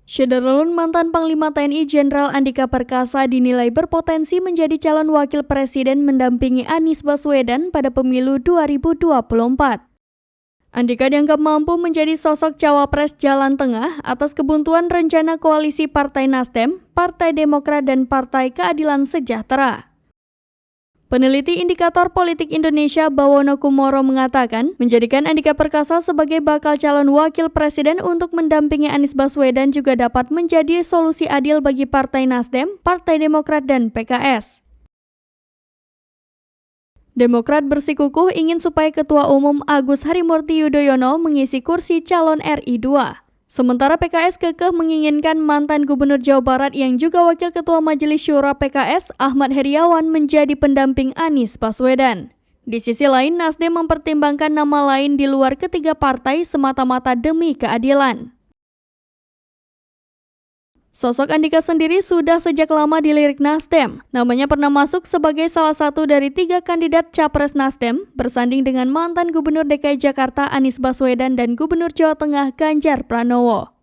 Syederlun mantan Panglima TNI Jenderal Andika Perkasa dinilai berpotensi menjadi calon wakil presiden mendampingi Anies Baswedan pada pemilu 2024. Andika dianggap mampu menjadi sosok cawapres jalan tengah atas kebuntuan rencana koalisi Partai Nasdem, Partai Demokrat, dan Partai Keadilan Sejahtera. Peneliti Indikator Politik Indonesia Bawono Kumoro mengatakan, menjadikan Andika Perkasa sebagai bakal calon wakil presiden untuk mendampingi Anies Baswedan juga dapat menjadi solusi adil bagi Partai Nasdem, Partai Demokrat, dan PKS. Demokrat bersikukuh ingin supaya Ketua Umum Agus Harimurti Yudhoyono mengisi kursi calon RI 2. Sementara PKS kekeh menginginkan mantan Gubernur Jawa Barat yang juga Wakil Ketua Majelis Syura PKS, Ahmad Heriawan, menjadi pendamping Anies Baswedan. Di sisi lain, Nasdem mempertimbangkan nama lain di luar ketiga partai semata-mata demi keadilan. Sosok Andika sendiri sudah sejak lama dilirik Nasdem. Namanya pernah masuk sebagai salah satu dari 3 kandidat Capres Nasdem bersanding dengan mantan Gubernur DKI Jakarta Anies Baswedan dan Gubernur Jawa Tengah Ganjar Pranowo.